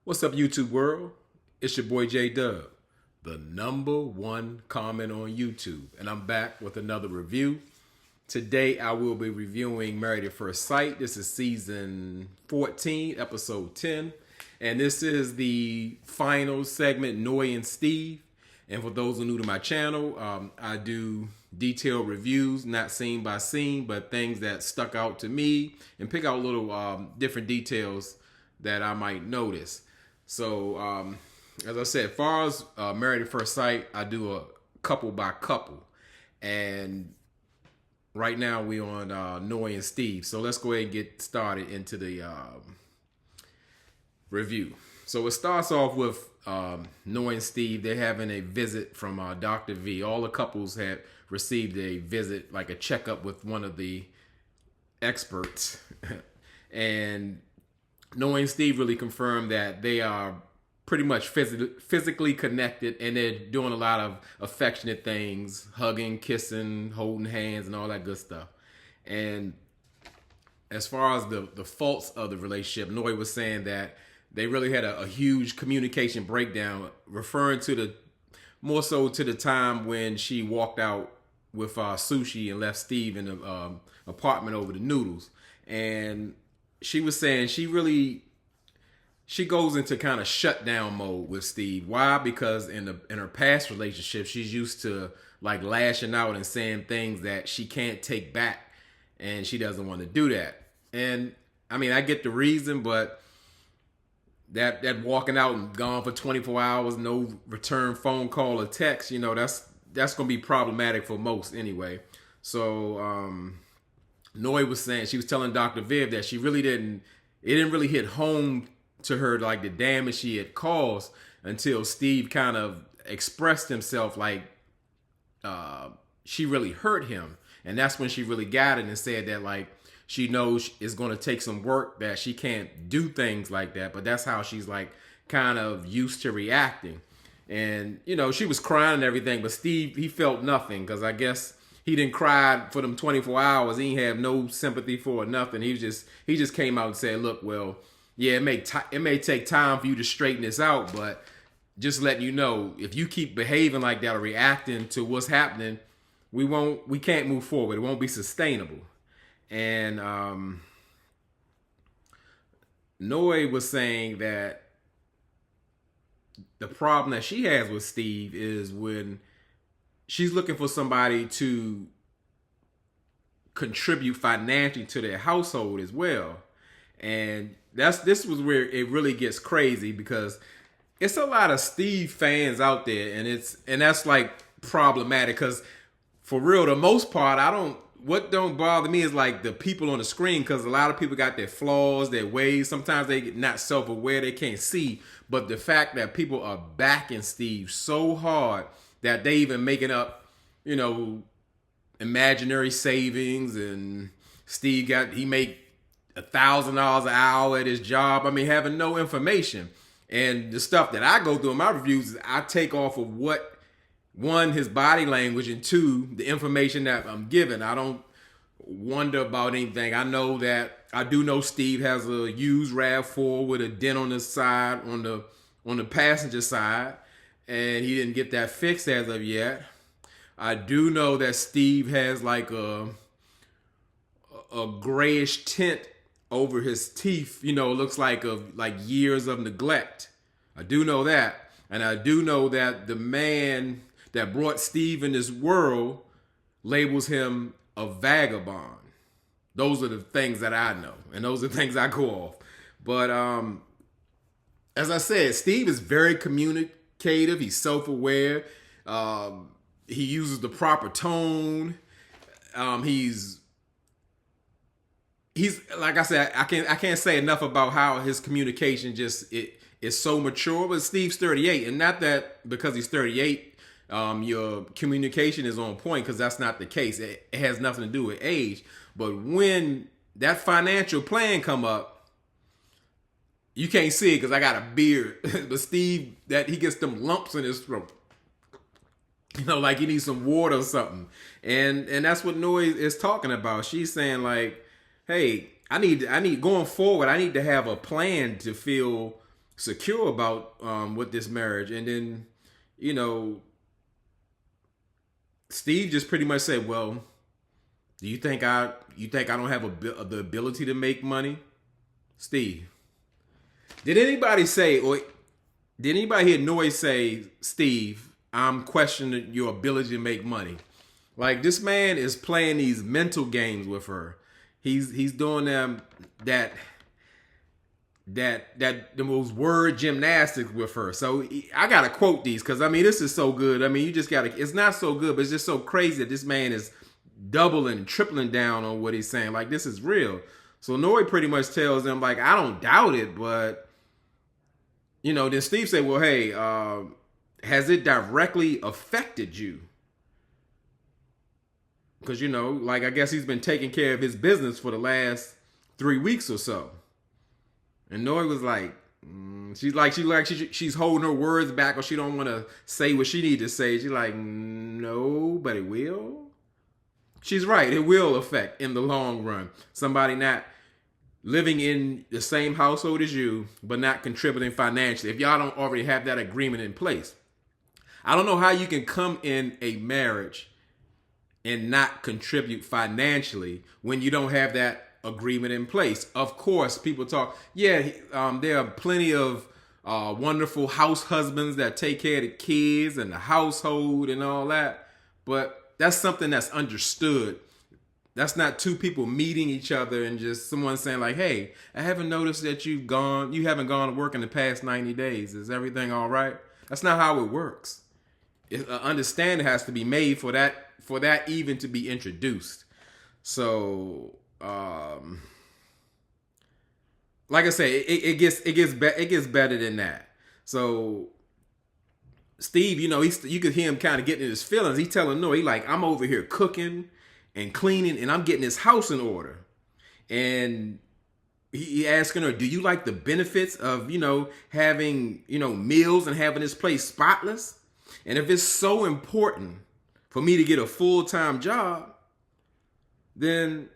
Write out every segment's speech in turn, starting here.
What's up, YouTube world? It's your boy J Dub, the #1 comment on YouTube, and I'm back with another review. Today, I will be reviewing Married at First Sight. This is season 14, episode 10, and this is the final segment, Noi&STEVE. And for those who are new to my channel, I do detailed reviews, not scene by scene, but things that stuck out to me, and pick out little different details that I might notice. So, as I said, as far as Married at First Sight, I do a couple by couple. And right now we on Noi&STEVE. So let's go ahead and get started into the review. So it starts off with Noi&STEVE. They're having a visit from Dr. V. All the couples had received a visit, like a checkup with one of the experts. And Noi&STEVE really confirmed that they are pretty much physically connected, and they're doing a lot of affectionate things, hugging, kissing, holding hands, and all that good stuff. And as far as the faults of the relationship, Noi was saying that they really had a huge communication breakdown, referring to the more so to the time when she walked out with Sushi and left Steve in the apartment over the noodles. And she was saying she goes into kind of shutdown mode with Steve. Why? Because in her past relationship, she's used to like lashing out and saying things that she can't take back, and she doesn't want to do that. And I mean, I get the reason, but that walking out and gone for 24 hours, no return phone call or text, you know, that's gonna be problematic for most anyway. So Noi was saying, she was telling Dr. Viv that it didn't really hit home to her, like the damage she had caused, until Steve kind of expressed himself like she really hurt him. And that's when she really got it and said that like she knows it's going to take some work, that she can't do things like that, but that's how she's like kind of used to reacting. And you know, she was crying and everything, but Steve, he felt nothing, because I guess he didn't cry for them 24 hours. He didn't have no sympathy for her, nothing. He just came out and said, look, well, yeah, it may take time for you to straighten this out, but just letting you know, if you keep behaving like that or reacting to what's happening, we can't move forward. It won't be sustainable. And Noi was saying that the problem that she has with Steve is when she's looking for somebody to contribute financially to their household as well. And this was where it really gets crazy, because it's a lot of Steve fans out there, and that's like problematic, because for real, the most part, what don't bother me is like the people on the screen, because a lot of people got their flaws, their ways. Sometimes they get not self-aware, they can't see. But the fact that people are backing Steve so hard that they even making up, you know, imaginary savings, and Steve he make $1,000 an hour at his job. I mean, having no information. And the stuff that I go through in my reviews is I take off of what, one, his body language, and two, the information that I'm given. I don't wonder about anything. I do know Steve has a used RAV4 with a dent on the side, on the passenger side, and he didn't get that fixed as of yet. I do know that Steve has like a grayish tint over his teeth. You know, it looks like years of neglect. I do know that. And I do know that the man that brought Steve in this world labels him a vagabond. Those are the things that I know, and those are the things I go off. But as I said, Steve is very communicative. He's self-aware. He uses the proper tone. He's like I said, I can't say enough about how his communication is so mature. But Steve's 38, and not that because he's 38, your communication is on point, because that's not the case. It has nothing to do with age. But when that financial plan come up, you can't see it because I got a beard. But Steve, that he gets them lumps in his throat, you know, like he needs some water or something. And that's what Noi is talking about. She's saying like, hey, I need going forward, I need to have a plan to feel secure about with this marriage. And then, you know, Steve just pretty much said, "Well, do you think I don't have the ability to make money?" Steve, did anybody say, or did anybody hear Noise say, "Steve, I'm questioning your ability to make money"? Like, this man is playing these mental games with her. He's doing them the most word gymnastics with her. So I gotta quote these because I mean this is so good. I mean you just gotta. It's not so good, but it's just so crazy that this man is doubling, tripling down on what he's saying. Like, this is real. So Nori pretty much tells them, like, I don't doubt it, but then Steve said, well, hey, has it directly affected you? Because like, I guess he's been taking care of his business for the last 3 weeks or so. And Nori was like, she's holding her words back, or she don't want to say what she need to say. She's like, no, but it will. She's right. It will affect in the long run. Somebody not living in the same household as you, but not contributing financially. If y'all don't already have that agreement in place, I don't know how you can come in a marriage and not contribute financially when you don't have that agreement in place. Of course, people talk, there are plenty of wonderful house husbands that take care of the kids and the household and all that, but that's something that's understood. That's not two people meeting each other and just someone saying like, hey, I haven't noticed that you haven't gone to work in the past 90 days. Is everything all right? That's not how it works. Understanding has to be made for that even to be introduced. So, like I say, it gets better than that. So Steve, you could hear him kind of getting in his feelings. He's telling no, he like, I'm over here cooking and cleaning, and I'm getting his house in order. And he asking her, do you like the benefits of, having, meals and having this place spotless? And if it's so important for me to get a full-time job, then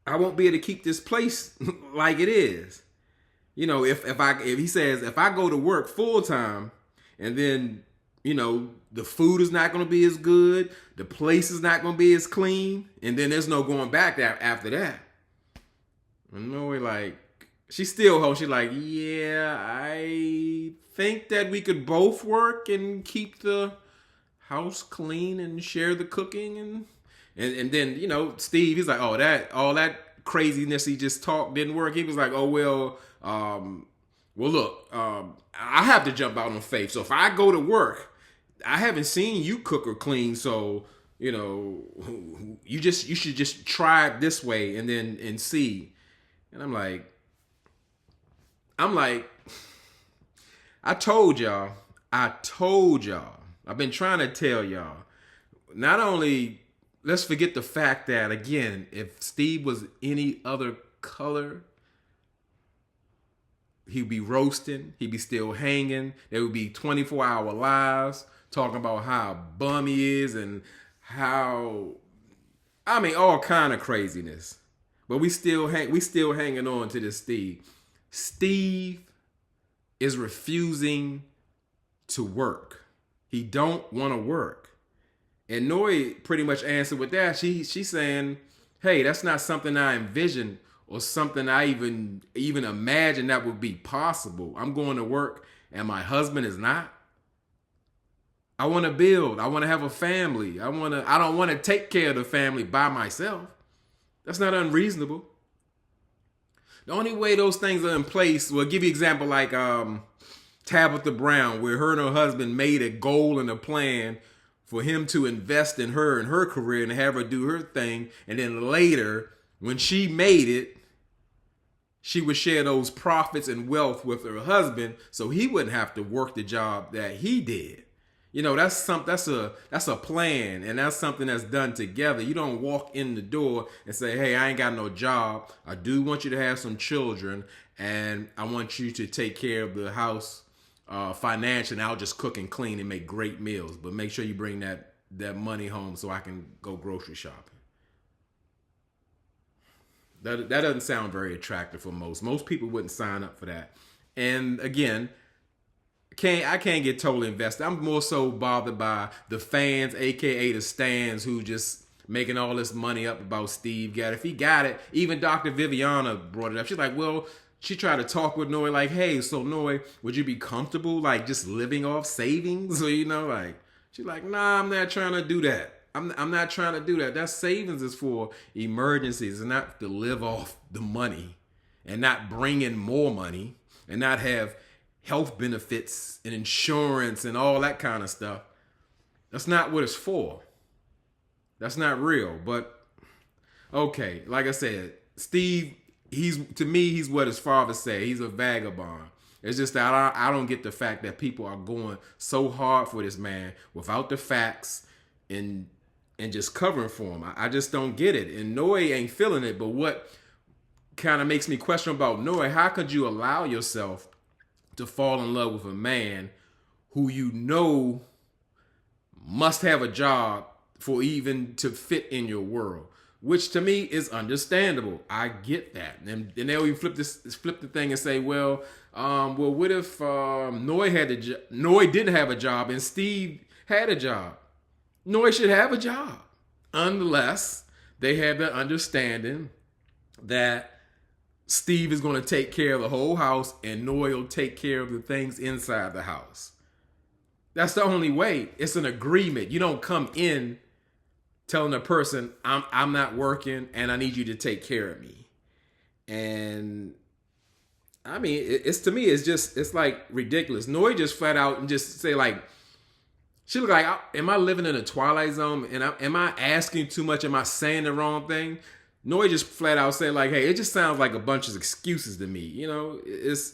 I won't be able to keep this place like it is. If he says, if I go to work full-time and then, the food is not going to be as good, the place is not going to be as clean, and then there's no going back after that. We're like, she's still home. She's like, yeah, I think that we could both work and keep the house clean and share the cooking. And then, Steve, he's like, all that craziness he just talked didn't work. He was like, oh, well, look, I have to jump out on faith. So if I go to work, I haven't seen you cook or clean. So, you should just try it this way and see. And I'm like, I told y'all, I've been trying to tell y'all, not only, let's forget the fact that, again, if Steve was any other color, he'd be roasting, he'd be still hanging. There would be 24-hour lives talking about how bum he is and how, all kind of craziness. But we still hanging on to this Steve. Steve is refusing to work. He don't want to work. And Noi pretty much answered with that. She's saying, hey, that's not something I envisioned or something I even imagine that would be possible. I'm going to work and my husband is not. I want to build. I want to have a family. I don't want to take care of the family by myself. That's not unreasonable. The only way those things are in place, well, I'll give you an example like Tabitha Brown, where her and her husband made a goal and a plan for him to invest in her and her career and have her do her thing. And then later, when she made it, she would share those profits and wealth with her husband so he wouldn't have to work the job that he did. That's a plan, and that's something that's done together. You don't walk in the door and say, hey, I ain't got no job. I do want you to have some children, and I want you to take care of the house financially, and I'll just cook and clean and make great meals. But make sure you bring that money home so I can go grocery shopping. That doesn't sound very attractive for most. Most people wouldn't sign up for that. And again, I can't get totally invested. I'm more so bothered by the fans, aka the stands, who just making all this money up about Steve got it. If he got it, even Dr. Viviana brought it up. She's like, well, she tried to talk with Noi like, hey, so Noi, would you be comfortable like just living off savings? Or like she's like, nah, I'm not trying to do that. I'm not trying to do that. That savings is for emergencies and not to live off the money and not bring in more money and not have health benefits and insurance and all that kind of stuff. That's not what it's for. That's not real. But okay, like I said, Steve, to me, he's what his father said. He's a vagabond. It's just that I don't get the fact that people are going so hard for this man without the facts and just covering for him. I just don't get it. And Noi ain't feeling it. But what kind of makes me question about Noi, how could you allow yourself to fall in love with a man who you know must have a job for even to fit in your world? Which to me is understandable. I get that. And they'll even flip the thing and say, well, what if Noi didn't have a job and Steve had a job? Noi should have a job unless they have the understanding that Steve is going to take care of the whole house and Noi will take care of the things inside the house. That's the only way. It's an agreement. You don't come in telling a person, I'm not working and I need you to take care of me. And I mean, it's like ridiculous. Noi just flat out and just say like, she look like, am I living in a twilight zone? And am I asking too much? Am I saying the wrong thing? Noi just flat out say like, hey, it just sounds like a bunch of excuses to me. It's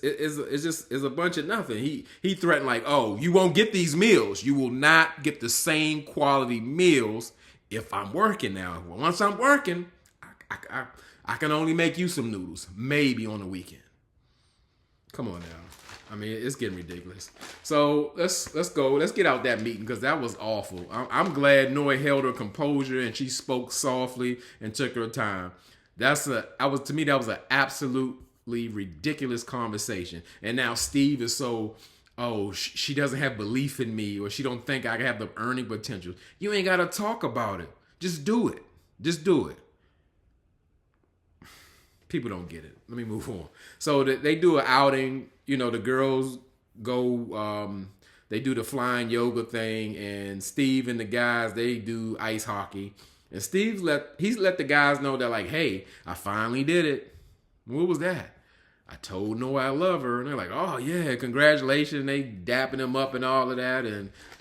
a bunch of nothing. He threatened like, oh, you won't get these meals. You will not get the same quality meals if I'm working now. Well, once I'm working, I can only make you some noodles, maybe on the weekend. Come on now. I mean, it's getting ridiculous. So let's go. Let's get out that meeting because that was awful. I'm glad Noi held her composure and she spoke softly and took her time. To me that was an absolutely ridiculous conversation. And now Steve is so, she doesn't have belief in me or she don't think I have the earning potential. You ain't got to talk about it. Just do it. Just do it. People don't get it. Let me move on. So they do an outing. The girls go, they do the flying yoga thing, and Steve and the guys, they do ice hockey. And he's let the guys know that like, hey, I finally did it. What was that? I told Noi I love her. And they're like, oh yeah, congratulations. And they dapping him up and all of that.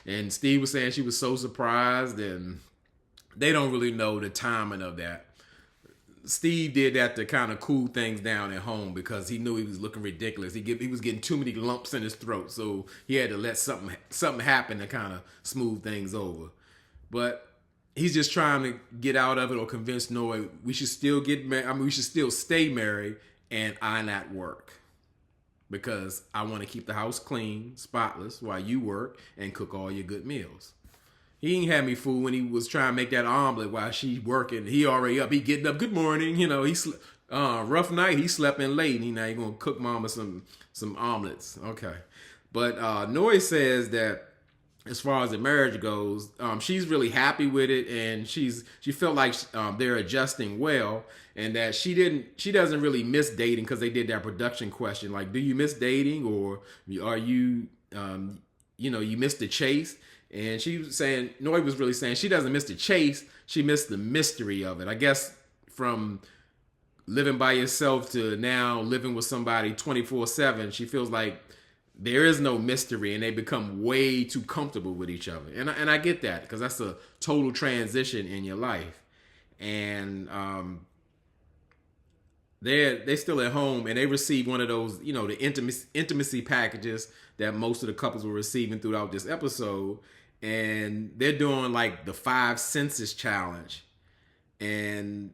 And Steve was saying she was so surprised, and they don't really know the timing of that. Steve did that to kind of cool things down at home because he knew he was looking ridiculous. He was getting too many lumps in his throat, so he had to let something happen to kind of smooth things over. But he's just trying to get out of it or convince Noi we should still get married. I mean, we should still stay married and I not work because I want to keep the house clean, spotless while you work and cook all your good meals. He ain't had me fooled when he was trying to make that omelet while she working. He already up. He getting up. Good morning. He rough night. He slept in late. And now he gonna cook mama some omelets. Okay, but Noi says that as far as the marriage goes, she's really happy with it, and she felt like they're adjusting well, and that she doesn't really miss dating because they did that production question like, do you miss dating or are you you missed the chase? And she was saying, Noi was really saying she doesn't miss the chase. She missed the mystery of it. I guess from living by yourself to now living with somebody 24/7, she feels like there is no mystery and they become way too comfortable with each other. And I get that because that's a total transition in your life. And they're still at home and they receive one of those, the intimacy packages that most of the couples were receiving throughout this episode. And they're doing like the 5 senses challenge. And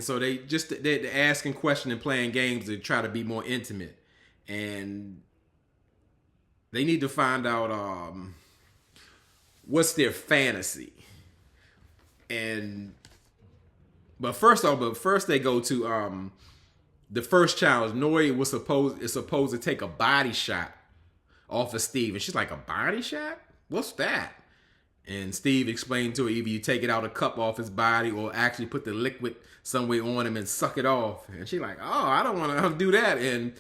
so they're asking questions and playing games to try to be more intimate. And they need to find out what's their fantasy. But first they go to the first challenge. Noi is supposed to take a body shot off of Steve. And she's like, a body shot? What's that? And Steve explained to her, either you take it out a cup off his body or actually put the liquid somewhere on him and suck it off. And she's like, oh, I don't want to do that. And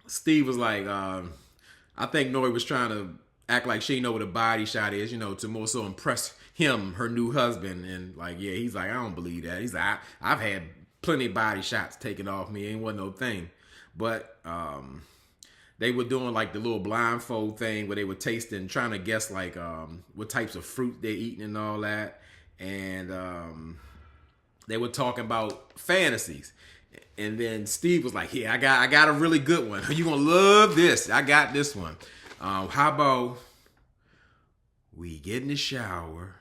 Steve was like, I think Noi was trying to act like she know what a body shot is, to more so impress him, her new husband. And like, yeah, he's like, I don't believe that. He's like, I've had plenty of body shots taken off me. Ain't wasn't no thing. But they were doing like the little blindfold thing where they were tasting, trying to guess like what types of fruit they're eating and all that. And they were talking about fantasies. And then Steve was like, yeah, I got a really good one. You're going to love this. I got this one. How about we get in the shower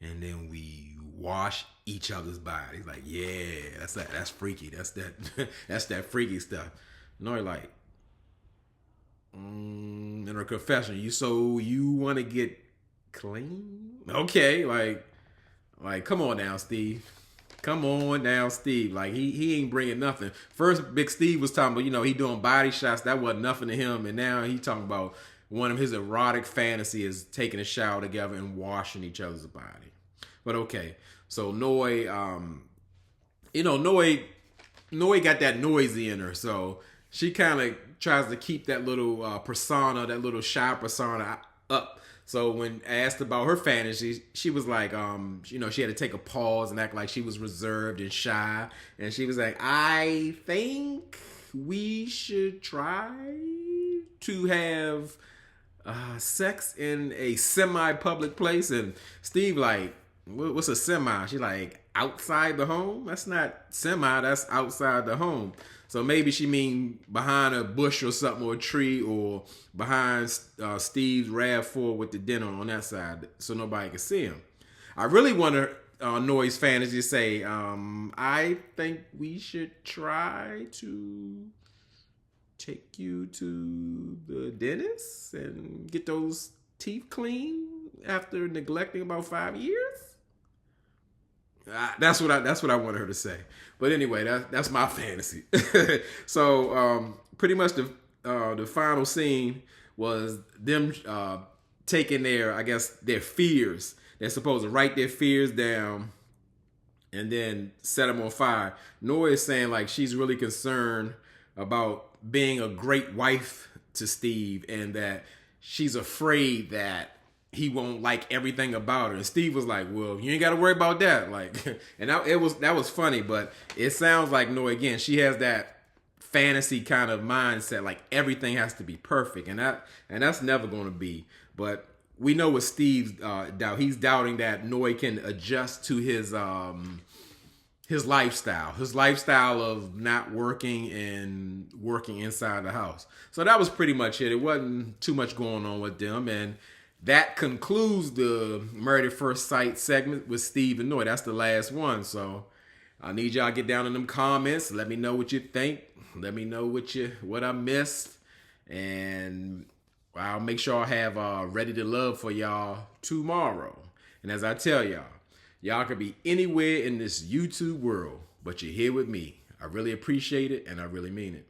and then we wash each other's bodies? Like, yeah, that's freaky. That's that freaky stuff. Noi like, in her confession, you want to get clean? Okay, like come on now, Steve. Come on now, Steve. Like he ain't bringing nothing. First, Big Steve was talking about, he doing body shots. That wasn't nothing to him. And now he talking about one of his erotic fantasy is taking a shower together and washing each other's body. But okay, so Noi, Noi got that noisy in her, so she kind of tries to keep that little persona, that little shy persona up. So when asked about her fantasies, she was like, she had to take a pause and act like she was reserved and shy. And she was like, I think we should try to have sex in a semi-public place. And Steve like, what's a semi? She like, outside the home? That's not semi, that's outside the home. So maybe she mean behind a bush or something, or a tree, or behind Steve's RAV4 with the dinner on that side, so nobody can see him. I really want to Noi's fantasy to say, I think we should try to take you to the dentist and get those teeth clean after neglecting about 5 years. That's what I wanted her to say. But anyway, that's my fantasy. So pretty much the final scene was them taking their fears. They're supposed to write their fears down and then set them on fire. Noi is saying like she's really concerned about being a great wife to Steve, and that she's afraid that he won't like everything about her. And Steve was like, well, you ain't got to worry about that. Like, and that was funny, but it sounds like Noi, again, she has that fantasy kind of mindset, like everything has to be perfect. And that's never going to be. But we know what Steve's doubt. He's doubting that Noi can adjust to his lifestyle of not working and working inside the house. So that was pretty much it. It wasn't too much going on with them. And that concludes the Married at First Sight segment with Steve and Noi. That's the last one. So I need y'all to get down in them comments. Let me know what you think. Let me know what I missed. And I'll make sure I have Ready to Love for y'all tomorrow. And as I tell y'all could be anywhere in this YouTube world, but you're here with me. I really appreciate it, and I really mean it.